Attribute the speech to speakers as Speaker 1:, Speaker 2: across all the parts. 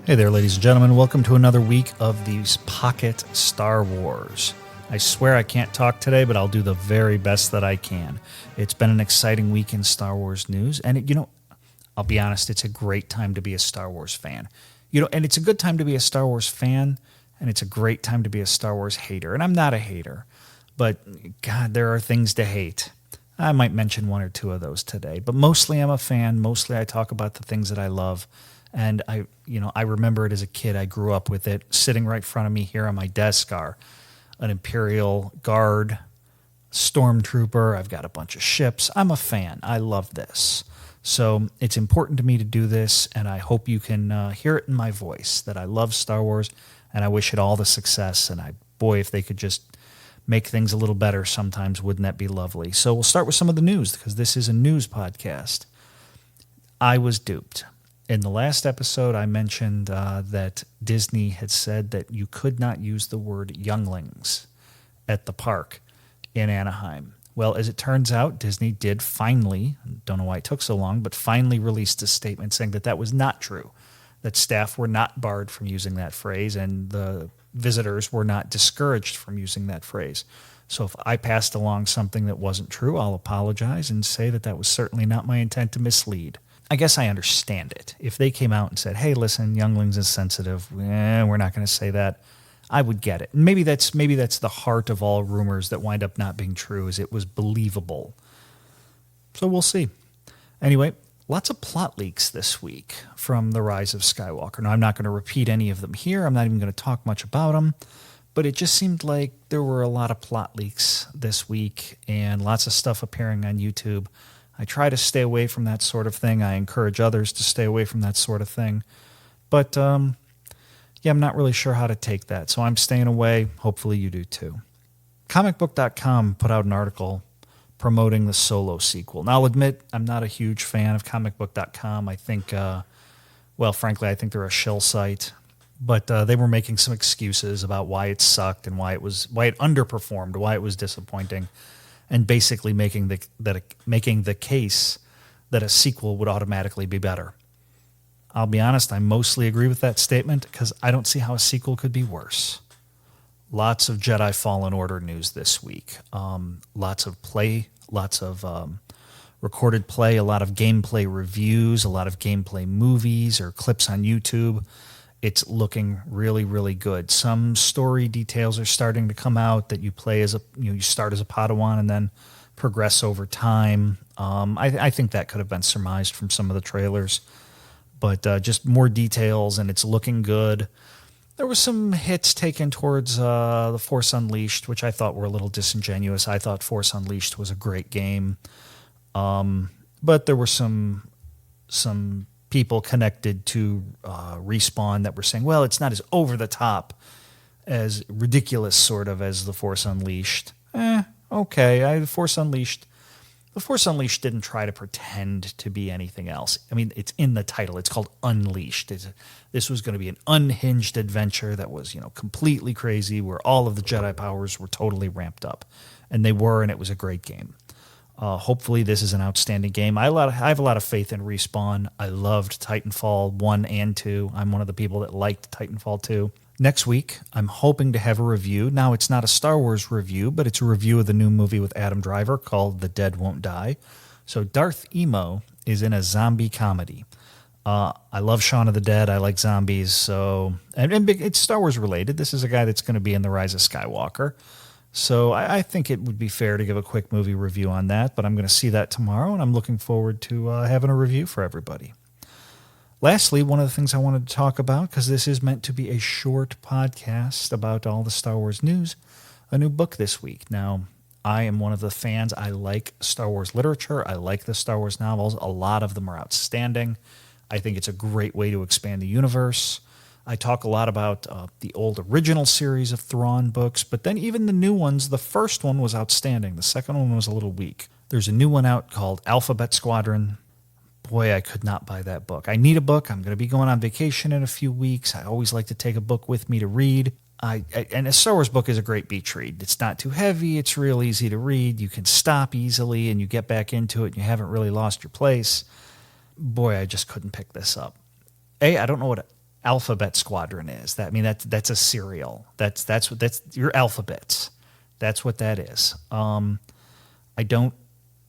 Speaker 1: Hey there, ladies and gentlemen. Welcome to another week of these Pocket Star Wars. I swear I can't talk today, but I'll do the very best that I can. It's been an exciting week in Star Wars news, and I'll be honest, it's a great time to be a Star Wars fan. And it's a good time to be a Star Wars fan, and it's a great time to be a Star Wars hater. And I'm not a hater, but God, there are things to hate. I might mention one or two of those today, but mostly I'm a fan. Mostly I talk about the things that I love. And I remember it as a kid. I grew up with it. Sitting right in front of me here on my desk are an Imperial Guard, Stormtrooper. I've got a bunch of ships. I'm a fan. I love this. So it's important to me to do this, and I hope you can hear it in my voice that I love Star Wars, and I wish it all the success. And boy, if they could just make things a little better sometimes, wouldn't that be lovely? So we'll start with some of the news, because this is a news podcast. I was duped. In the last episode, I mentioned that Disney had said that you could not use the word younglings at the park in Anaheim. Well, as it turns out, Disney did finally, don't know why it took so long, but finally released a statement saying that that was not true, that staff were not barred from using that phrase, and the visitors were not discouraged from using that phrase. So if I passed along something that wasn't true, I'll apologize and say that that was certainly not my intent to mislead. I guess I understand it. If they came out and said, hey, listen, younglings is sensitive, we're not going to say that, I would get it. And maybe that's the heart of all rumors that wind up not being true, is it was believable. So we'll see. Anyway, lots of plot leaks this week from The Rise of Skywalker. Now, I'm not going to repeat any of them here. I'm not even going to talk much about them. But it just seemed like there were a lot of plot leaks this week and lots of stuff appearing on YouTube. I try to stay away from that sort of thing. I encourage others to stay away from that sort of thing. But, I'm not really sure how to take that. So I'm staying away. Hopefully you do too. Comicbook.com put out an article promoting the Solo sequel. Now, I'll admit I'm not a huge fan of comicbook.com. I think, frankly, I think they're a shill site. But they were making some excuses about why it sucked and why it underperformed, why it was disappointing. And basically making the case that a sequel would automatically be better. I'll be honest, I mostly agree with that statement because I don't see how a sequel could be worse. Lots of Jedi Fallen Order news this week. Lots of play, lots of recorded play, a lot of gameplay reviews, a lot of gameplay movies or clips on YouTube. It's looking really, really good. Some story details are starting to come out that you play as you start as a Padawan and then progress over time. I think that could have been surmised from some of the trailers, but just more details, and it's looking good. There were some hits taken towards The Force Unleashed, which I thought were a little disingenuous. I thought Force Unleashed was a great game, but there were some people connected to Respawn that were saying, well, it's not as over-the-top, as ridiculous sort of as The Force Unleashed. Okay, The Force Unleashed didn't try to pretend to be anything else. I mean, it's in the title. It's called Unleashed. This was going to be an unhinged adventure that was, completely crazy, where all of the Jedi powers were totally ramped up. And they were, and it was a great game. Hopefully this is an outstanding game. I have a lot of faith in Respawn. I loved Titanfall 1 and 2. I'm one of the people that liked Titanfall 2. Next week, I'm hoping to have a review. Now, it's not a Star Wars review, but it's a review of the new movie with Adam Driver called The Dead Won't Die. So Darth Emo is in a zombie comedy. I love Shaun of the Dead. I like zombies. So and it's Star Wars related. This is a guy that's going to be in The Rise of Skywalker. So I think it would be fair to give a quick movie review on that, but I'm going to see that tomorrow, and I'm looking forward to having a review for everybody. Lastly, one of the things I wanted to talk about, because this is meant to be a short podcast about all the Star Wars news, a new book this week. Now, I am one of the fans. I like Star Wars literature. I like the Star Wars novels. A lot of them are outstanding. I think it's a great way to expand the universe. I talk a lot about the old original series of Thrawn books, but then even the new ones, the first one was outstanding. The second one was a little weak. There's a new one out called Alphabet Squadron. Boy, I could not buy that book. I need a book. I'm going to be going on vacation in a few weeks. I always like to take a book with me to read. And a Star Wars book is a great beach read. It's not too heavy. It's real easy to read. You can stop easily, and you get back into it, and you haven't really lost your place. Boy, I just couldn't pick this up. I don't know what Alphabet Squadron is. That I mean that's a cereal. That's your alphabets. That's what that is. I don't.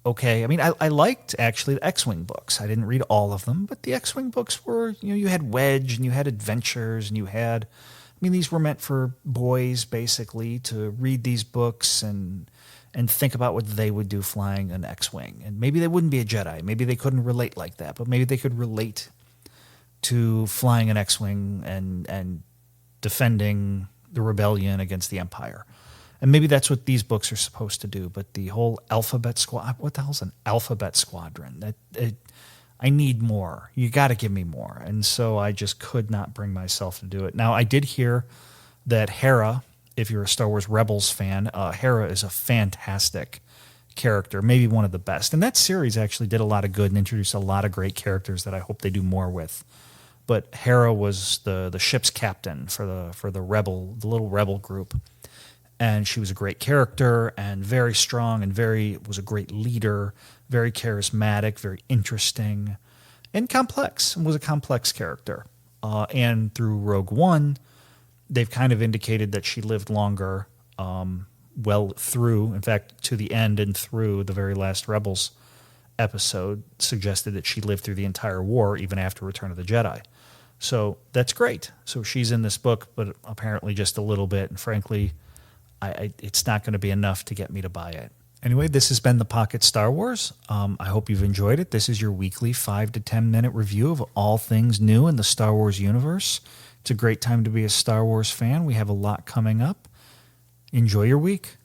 Speaker 1: Okay, I mean I liked actually the X-wing books. I didn't read all of them, but the X-wing books were, you had Wedge and you had adventures and you had. I mean, these were meant for boys basically to read these books and think about what they would do flying an X-wing. And maybe they wouldn't be a Jedi. Maybe they couldn't relate like that, but maybe they could relate to flying an X-wing and defending the rebellion against the Empire. And maybe that's what these books are supposed to do. But the whole alphabet squad, what the hell's an alphabet squadron? I need more. You got to give me more. And so I just could not bring myself to do it. Now, I did hear that Hera, if you're a Star Wars Rebels fan, Hera is a fantastic character, maybe one of the best. And that series actually did a lot of good and introduced a lot of great characters that I hope they do more with. But Hera was the ship's captain for the little rebel group. And she was a great character and very strong and was a great leader, very charismatic, very interesting, and complex, and was a complex character. And through Rogue One, they've kind of indicated that she lived longer, well through, in fact, to the end and through the very last Rebels episode, suggested that she lived through the entire war, even after Return of the Jedi. So that's great. So she's in this book, but apparently just a little bit, and frankly, it's not going to be enough to get me to buy it. Anyway, this has been the Pocket Star Wars. I hope you've enjoyed it. This is your weekly 5 to 10 minute review of all things new in the Star Wars universe. It's a great time to be a Star Wars fan. We have a lot coming up. Enjoy your week.